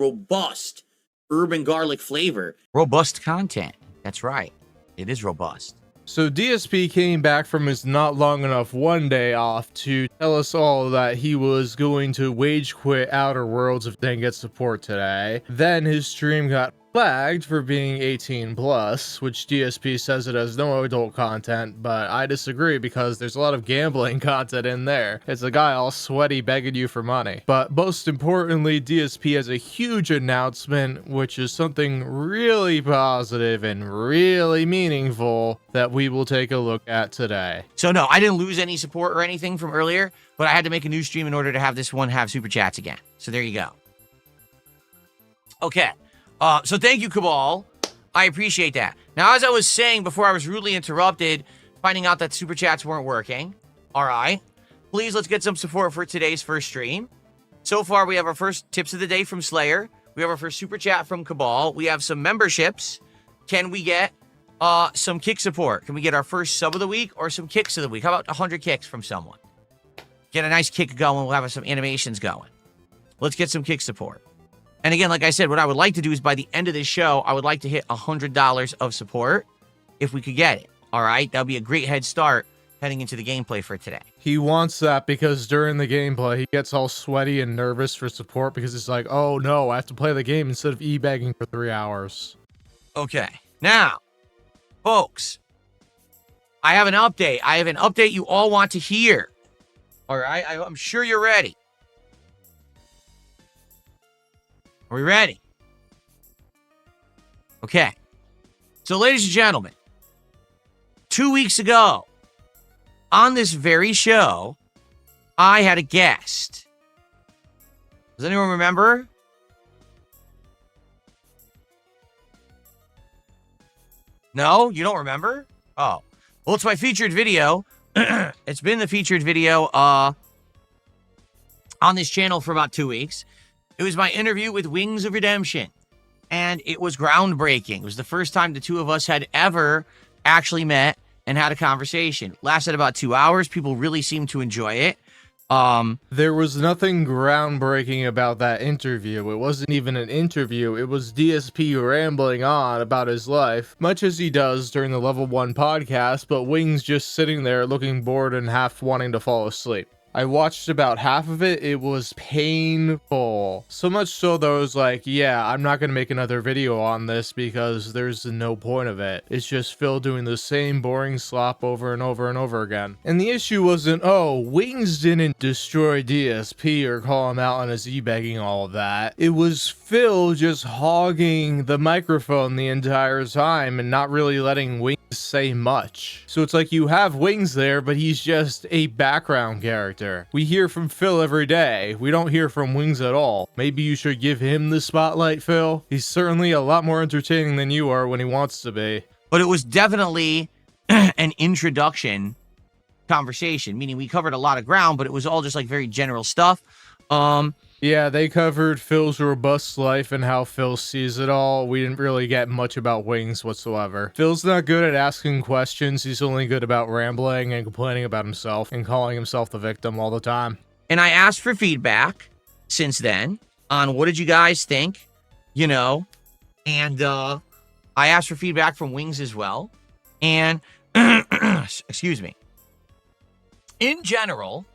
robust urban garlic flavor. Robust content. That's right. It is robust. So DSP came back from his not long enough one day off to tell us all that he was going to wage quit Outer Worlds if they didn't get support today. Then his stream got flagged for being 18 plus, which DSP says it has no adult content, but I disagree because there's a lot of gambling content in there. It's a guy all sweaty begging you for money. But most importantly, DSP has a huge announcement, which is something really positive and really meaningful that we will take a look at today. So no, I didn't lose any support or anything from earlier, but I had to make a new stream in order to have this one have super chats again. So there you go. Okay. So thank you, Cabal. I appreciate that. Now, as I was saying before I was rudely interrupted, finding out that super chats weren't working. All right. Please, let's get some support for today's first stream. So far, we have our first tips of the day from Slayer. We have our first super chat from Cabal. We have some memberships. Can we get some kick support? Can we get our first sub of the week or some kicks of the week? How about 100 kicks from someone? Get a nice kick going. We'll have some animations going. Let's get some kick support. And again, like I said, what I would like to do is by the end of this show, I would like to hit $100 of support if we could get it. All right? That would be a great head start heading into the gameplay for today. He wants that because during the gameplay, he gets all sweaty and nervous for support because it's like, oh no, I have to play the game instead of e-begging for 3 hours. Okay. Now, folks, I have an update. I have an update you all want to hear. All right? I'm sure you're ready. Are we ready? Okay. So, ladies and gentlemen, 2 weeks ago, on this very show, I had a guest. Does anyone remember? No? You don't remember? Oh. Well, it's my featured video. It's been the featured video on this channel for about 2 weeks. It was my interview with Wings of Redemption, and it was groundbreaking. It was the first time the two of us had ever actually met and had a conversation. Lasted about 2 hours. People really seemed to enjoy it. There was nothing groundbreaking about that interview. It wasn't even an interview. It was DSP rambling on about his life, much as he does during the Level 1 podcast, but Wings just sitting there looking bored and half wanting to fall asleep. I watched about half of it. It was painful. So much so that I was like, yeah, I'm not going to make another video on this because there's no point of it. It's just Phil doing the same boring slop over and over and over again. And the issue wasn't, oh, Wings didn't destroy DSP or call him out on his e-begging, all of that. It was Phil just hogging the microphone the entire time and not really letting Wings say much. So it's like you have Wings there, but he's just a background character. We hear from Phil every day. We don't hear from Wings at all. Maybe you should give him the spotlight, Phil. He's certainly a lot more entertaining than you are when he wants to be. But it was definitely an introduction conversation, meaning we covered a lot of ground, but it was all just like very general stuff. Yeah, they covered Phil's robust life and how Phil sees it all. We didn't really get much about Wings whatsoever. Phil's not good at asking questions. He's only good about rambling and complaining about himself and calling himself the victim all the time. And I asked for feedback since then on what did you guys think, you know, and I asked for feedback from Wings as well. And, excuse me, in general,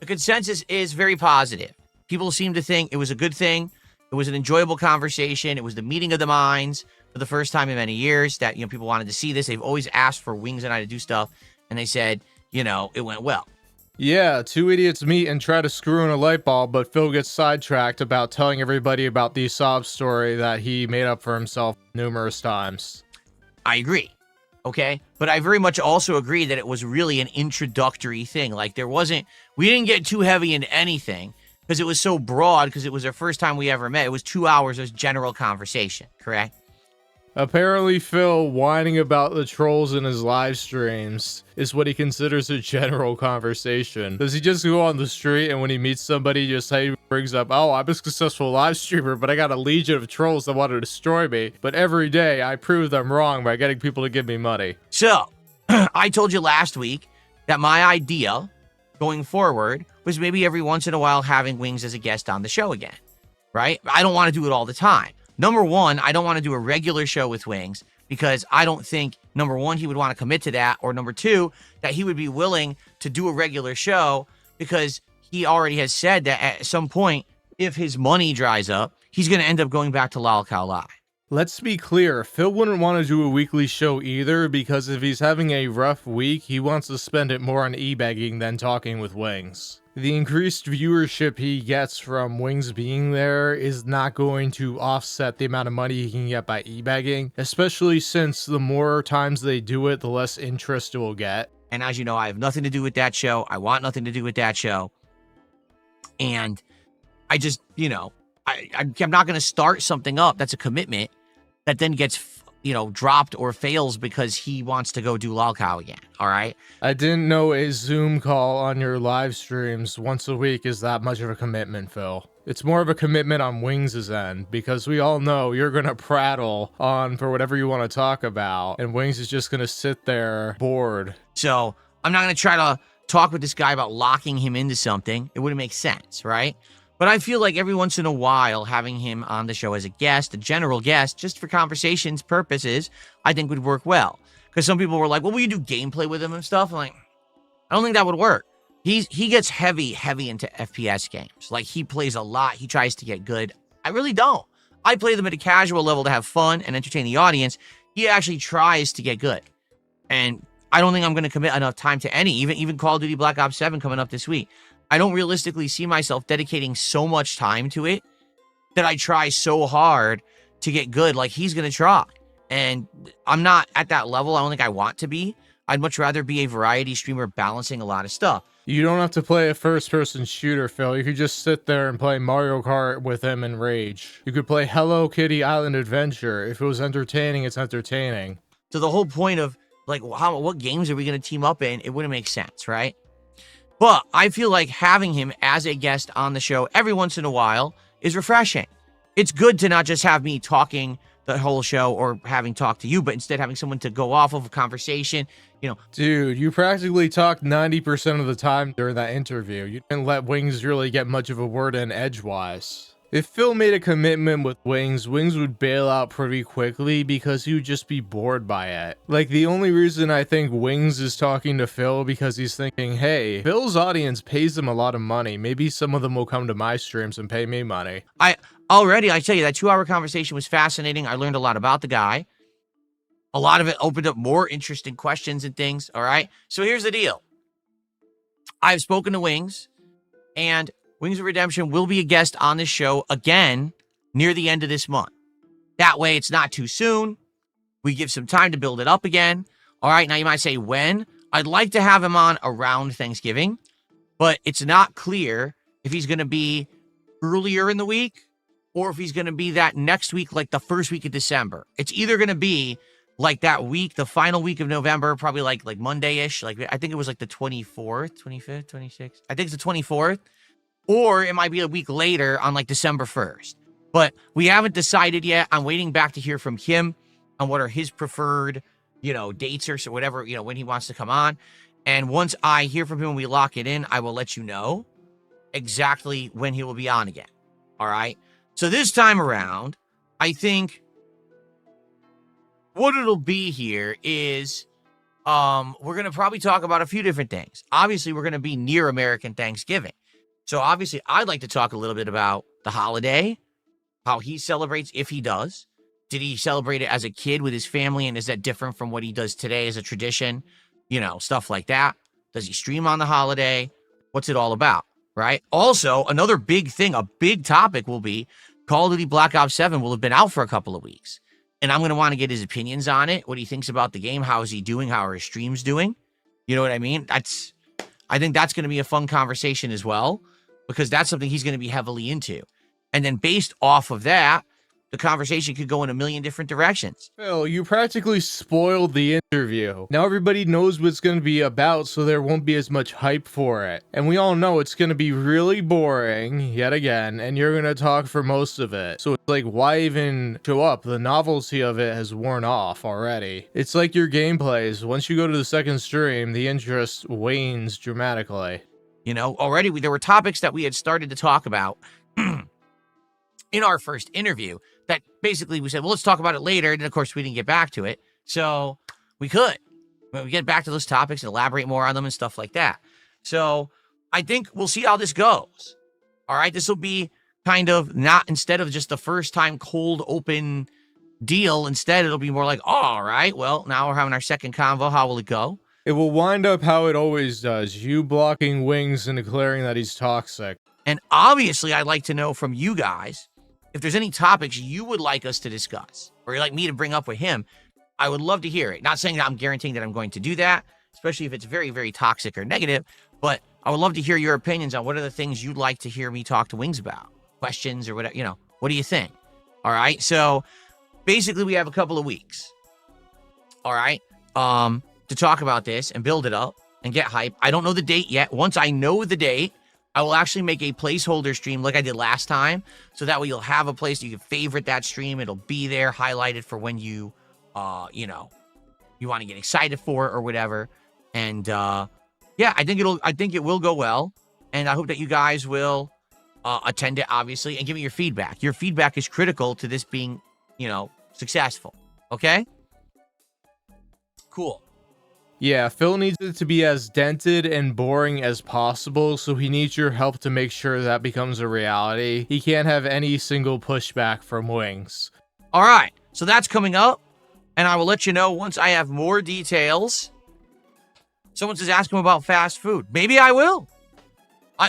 the consensus is very positive. People seem to think it was a good thing. It was an enjoyable conversation. It was the meeting of the minds for the first time in many years that, you know, people wanted to see this. They've always asked for Wings and I to do stuff. And they said, you know, it went well. Yeah, two idiots meet and try to screw in a light bulb, but Phil gets sidetracked about telling everybody about the sob story that he made up for himself numerous times. I agree. Okay. But I very much also agree that it was really an introductory thing. Like we didn't get too heavy into anything. Because it was so broad, because it was our first time we ever met. It was 2 hours of general conversation, correct? Apparently, Phil whining about the trolls in his live streams is what he considers a general conversation. Does he just go on the street and when he meets somebody, just brings up, oh, I'm a successful live streamer, but I got a legion of trolls that want to destroy me. But every day, I prove them wrong by getting people to give me money. So, I told you last week that my idea going forward was maybe every once in a while having Wings as a guest on the show again. right? I don't want to do it all the time. Number one, I don't want to do a regular show with Wings because I don't think, number one, he would want to commit to that, or number two, that he would be willing to do a regular show because he already has said that at some point, if his money dries up, he's going to end up going back to Lolcow Live. Let's be clear, Phil wouldn't want to do a weekly show either, because if he's having a rough week, he wants to spend it more on e-begging than talking with Wings. The increased viewership he gets from Wings being there is not going to offset the amount of money he can get by e-begging, especially since the more times they do it, the less interest it will get. And as you know, I have nothing to do with that show. I want nothing to do with that show. And I just, I'm not going to start something up that's a commitment that then gets, dropped or fails because he wants to go do Lolcow again. All right. I didn't know a Zoom call on your live streams once a week is that much of a commitment, Phil. It's more of a commitment on Wings' end, because we all know you're going to prattle on for whatever you want to talk about, and Wings is just going to sit there bored. So I'm not going to try to talk with this guy about locking him into something. It wouldn't make sense, right? But I feel like every once in a while, having him on the show as a guest, a general guest, just for conversations purposes, I think would work well. Because some people were like, well, will you do gameplay with him and stuff? I'm like, I don't think that would work. He gets heavy into FPS games. Like, he plays a lot. He tries to get good. I really don't. I play them at a casual level to have fun and entertain the audience. He actually tries to get good. And I don't think I'm going to commit enough time to any, even Call of Duty Black Ops 7 coming up this week. I don't realistically see myself dedicating so much time to it that I try so hard to get good like he's going to try. And I'm not at that level. I don't think I want to be. I'd much rather be a variety streamer balancing a lot of stuff. You don't have to play a first-person shooter, Phil. You could just sit there and play Mario Kart with him and rage. You could play Hello Kitty Island Adventure. If it was entertaining, it's entertaining. So the whole point of, like, what games are we going to team up in? It wouldn't make sense, right? But I feel like having him as a guest on the show every once in a while is refreshing. It's good to not just have me talking the whole show or having talked to you, but instead having someone to go off of a conversation, Dude, you practically talked 90% of the time during that interview. You didn't let Wings really get much of a word in edgewise. If Phil made a commitment with Wings would bail out pretty quickly because he would just be bored by it. Like, the only reason I think Wings is talking to Phil because he's thinking, hey, Phil's audience pays him a lot of money. Maybe some of them will come to my streams and pay me money. I tell you, that 2-hour conversation was fascinating. I learned a lot about the guy. A lot of it opened up more interesting questions and things, all right? So here's the deal. I've spoken to Wings, and Wings of Redemption will be a guest on this show again near the end of this month. That way, it's not too soon. We give some time to build it up again. All right, now you might say, when? I'd like to have him on around Thanksgiving, but it's not clear if he's going to be earlier in the week or if he's going to be that next week, like the first week of December. It's either going to be like that week, the final week of November, probably like Monday-ish. Like, I think it was like the 24th, 25th, 26th. I think it's the 24th. Or it might be a week later on like December 1st. But we haven't decided yet. I'm waiting back to hear from him on what are his preferred, dates or so whatever, when he wants to come on. And once I hear from him and we lock it in, I will let you know exactly when he will be on again. All right. So this time around, I think what it'll be here is we're going to probably talk about a few different things. Obviously, we're going to be near American Thanksgiving. So obviously, I'd like to talk a little bit about the holiday, how he celebrates, if he does. Did he celebrate it as a kid with his family, and is that different from what he does today as a tradition? Stuff like that. Does he stream on the holiday? What's it all about, right? Also, another big thing, a big topic will be Call of Duty Black Ops 7 will have been out for a couple of weeks. And I'm going to want to get his opinions on it, what he thinks about the game, how is he doing, how are his streams doing? You know what I mean? I think that's going to be a fun conversation as well, because that's something he's going to be heavily into. And then based off of that, the conversation could go in a million different directions. Phil, you practically spoiled the interview. Now everybody knows what it's going to be about, so there won't be as much hype for it. And we all know it's going to be really boring, yet again, and you're going to talk for most of it. So it's like, why even show up? The novelty of it has worn off already. It's like your gameplays. Once you go to the second stream, the interest wanes dramatically. Already there were topics that we had started to talk about in our first interview that basically we said, well, let's talk about it later. And of course, we didn't get back to it. So we could. We get back to those topics and elaborate more on them and stuff like that. So I think we'll see how this goes. All right. This will be kind of not, instead of just the first time cold open deal, instead it'll be more like, oh, all right, well, now we're having our second convo. How will it go? It will wind up how it always does, you blocking Wings and declaring that he's toxic. And obviously, I'd like to know from you guys if there's any topics you would like us to discuss or you'd like me to bring up with him. I would love to hear it. Not saying that I'm guaranteeing that I'm going to do that, especially if it's very, very toxic or negative, but I would love to hear your opinions on what are the things you'd like to hear me talk to Wings about. Questions or whatever, you know, what do you think? All right. So basically we have a couple of weeks. All right. To talk about this and build it up and get hype. I don't know the date yet. Once I know the date, I will actually make a placeholder stream like I did last time. So that way you'll have a place you can favorite that stream. It'll be there highlighted for when you, you know, you want to get excited for it or whatever. And, yeah, I think it will go well. And I hope that you guys will attend it, obviously, and give me your feedback. Your feedback is critical to this being, you know, successful. Okay? Cool. Yeah, Phil needs it to be as dented and boring as possible, so he needs your help to make sure that becomes a reality. He can't have any single pushback from Wings. All right, so that's coming up, and I will let you know once I have more details. Someone says ask him about fast food. Maybe I will.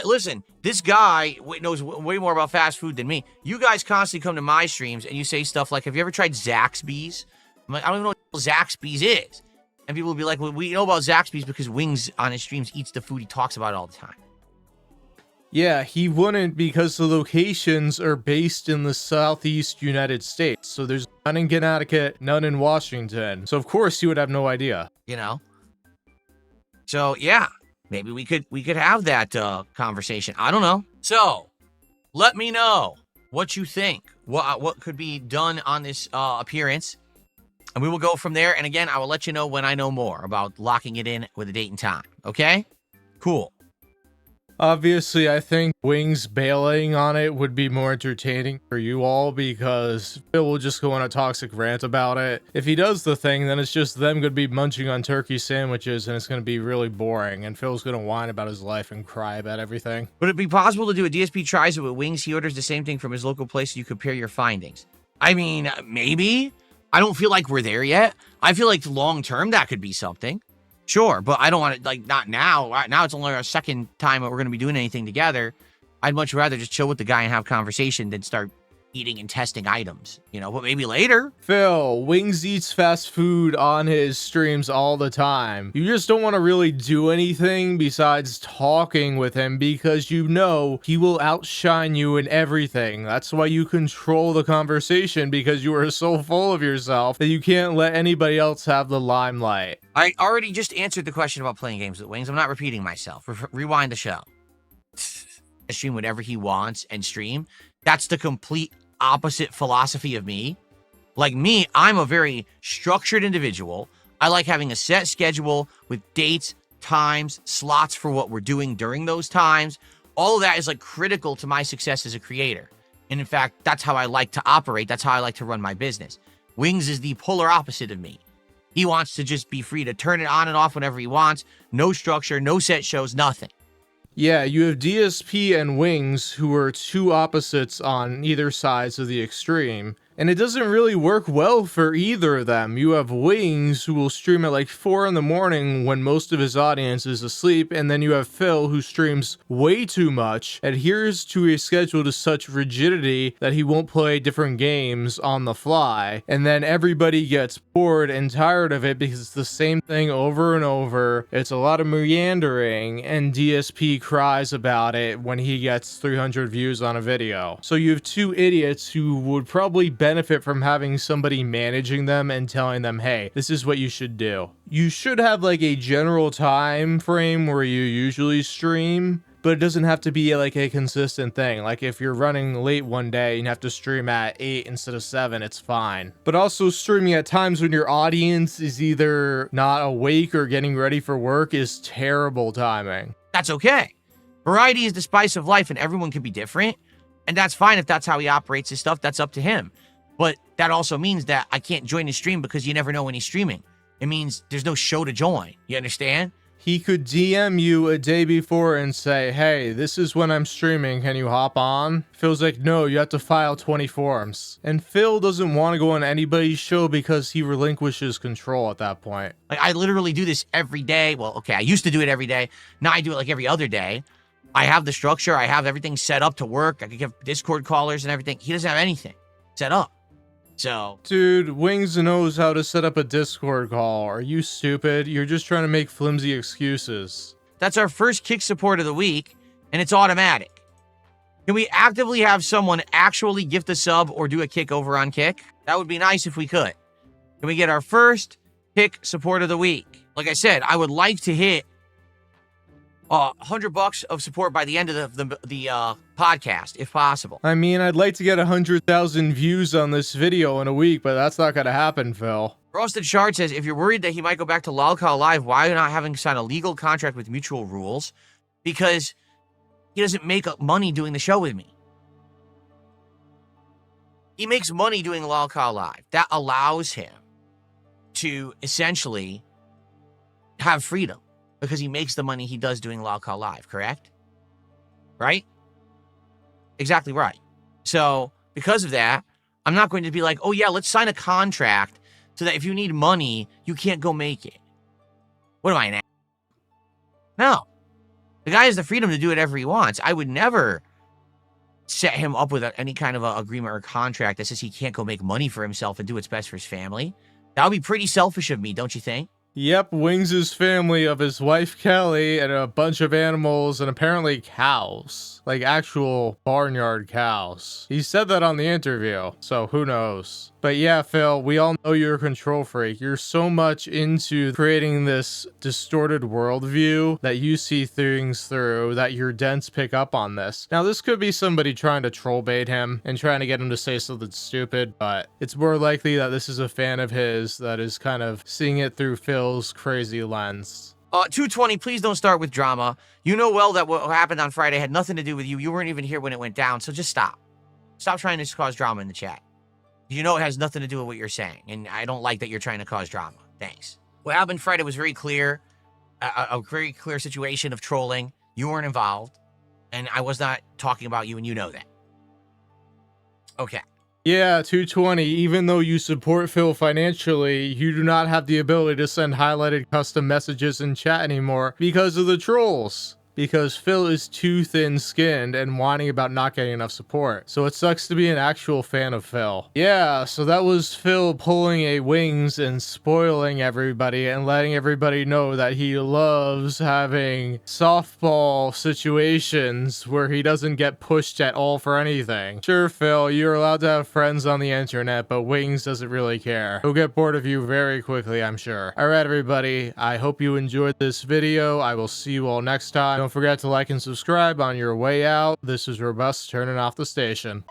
Listen, this guy knows way more about fast food than me. You guys constantly come to my streams and you say stuff like, have you ever tried Zaxby's? I'm like, I don't even know what Zaxby's is. And people will be like, well, we know about Zaxby's because Wings on his streams eats the food he talks about all the time. Yeah, he wouldn't because the locations are based in the Southeast United States. So there's none in Connecticut, none in Washington. So of course he would have no idea. You know? So yeah, maybe we could have that conversation. I don't know. So let me know what you think. What could be done on this appearance. And we will go from there. And again, I will let you know when I know more about locking it in with a date and time. Okay? Cool. Obviously, I think Wings bailing on it would be more entertaining for you all because Phil will just go on a toxic rant about it. If he does the thing, then it's just them going to be munching on turkey sandwiches and it's going to be really boring. And Phil's going to whine about his life and cry about everything. Would it be possible to do a DSP tries it with Wings? He orders the same thing from his local place. So you compare your findings. I mean, maybe. I don't feel like we're there yet. I feel like long term that could be something. Sure, but I don't want to, like, not now. Right now it's only our second time that we're going to be doing anything together. I'd much rather just chill with the guy and have conversation than start eating and testing items, you know, but maybe later. Phil, Wings eats fast food on his streams all the time. You just don't want to really do anything besides talking with him because you know he will outshine you in everything. That's why you control the conversation because you are so full of yourself that you can't let anybody else have the limelight. I already just answered the question about playing games with Wings. I'm not repeating myself. Rewind the show. Stream whatever he wants and stream. That's the complete opposite philosophy of me. Like me, I'm a very structured individual. I like having a set schedule with dates, times, slots for what we're doing during those times. All of that is like critical to my success as a creator. And in fact, that's how I like to operate. That's how I like to run my business. Wings is the polar opposite of me. He wants to just be free to turn it on and off whenever he wants. No structure, no set shows, nothing. Yeah, you have DSP and Wings, who are two opposites on either sides of the extreme, and it doesn't really work well for either of them. You have Wings, who will stream at like 4 in the morning when most of his audience is asleep, and then you have Phil, who streams way too much, adheres to a schedule to such rigidity that he won't play different games on the fly, and then everybody gets bored and tired of it because it's the same thing over and over. It's a lot of meandering, and DSP cries about it when he gets 300 views on a video. So you have two idiots who would probably benefit from having somebody managing them and telling them, hey, this is what you should do. You should have like a general time frame where you usually stream, but it doesn't have to be like a consistent thing. Like if you're running late one day and you have to stream at 8 instead of 7, it's fine. But also streaming at times when your audience is either not awake or getting ready for work is terrible timing. That's okay. Variety is the spice of life and everyone can be different. And that's fine if that's how he operates his stuff. That's up to him. But that also means that I can't join his stream because you never know when he's streaming. It means there's no show to join. You understand? He could DM you a day before and say, hey, this is when I'm streaming, can you hop on? Phil's like, no, you have to file 20 forms. And Phil doesn't want to go on anybody's show because he relinquishes control at that point. Like, I literally do this every day. Well, okay, I used to do it every day. Now I do it like every other day. I have the structure. I have everything set up to work. I can give Discord callers and everything. He doesn't have anything set up. So, dude, Wings knows how to set up a Discord call. Are you stupid? You're just trying to make flimsy excuses. that's our first Kick support of the week, and it's automatic. Can we actively have someone actually gift a sub or do a Kick over on Kick? That would be nice if we could. Can we get our first Kick support of the week? Like I said, I would like to hit $100 of support by the end of the podcast, if possible. I mean, I'd like to get 100,000 views on this video in a week, but that's not gonna happen, Phil. Frosted Shard says, if you're worried that he might go back to LOLCAL Live, why not having signed a legal contract with mutual rules? Because he doesn't make money doing the show with me. He makes money doing LOLCAL Live. That allows him to essentially have freedom because he makes the money he does doing LOLCAL Live, correct? Right? Exactly right. So, because of that, I'm not going to be like, oh yeah, let's sign a contract so that if you need money, you can't go make it. What am I, an ass? No. The guy has the freedom to do whatever he wants. I would never set him up with any kind of agreement or contract that says he can't go make money for himself and do what's best for his family. That would be pretty selfish of me, don't you think? Yep, Wings' family of his wife Kelly and a bunch of animals and apparently cows. Like actual barnyard cows. He said that on the interview, so who knows. But yeah, Phil, we all know you're a control freak. You're so much into creating this distorted worldview that you see things through that your dents pick up on this. Now, this could be somebody trying to troll bait him and trying to get him to say something stupid, but it's more likely that this is a fan of his that is kind of seeing it through Phil's crazy lens. 220, please don't start with drama. You know well that what happened on Friday had nothing to do with you. You weren't even here when it went down, so just stop. Stop trying to cause drama in the chat. You know it has nothing to do with what you're saying, and I don't like that you're trying to cause drama. Thanks. What happened Friday was very clear, a very clear situation of trolling. You weren't involved, and I was not talking about you, and you know that. Okay. Yeah, 220, even though you support Phil financially, you do not have the ability to send highlighted custom messages in chat anymore because of the trolls. Because Phil is too thin-skinned and whining about not getting enough support. So it sucks to be an actual fan of Phil. Yeah, so that was Phil pulling a Wings and spoiling everybody and letting everybody know that he loves having softball situations where he doesn't get pushed at all for anything. Sure, Phil, you're allowed to have friends on the internet, but Wings doesn't really care. He'll get bored of you very quickly, I'm sure. Alright, everybody, I hope you enjoyed this video. I will see you all next time. Don't forget to like and subscribe on your way out. This is Robust, turning off the station.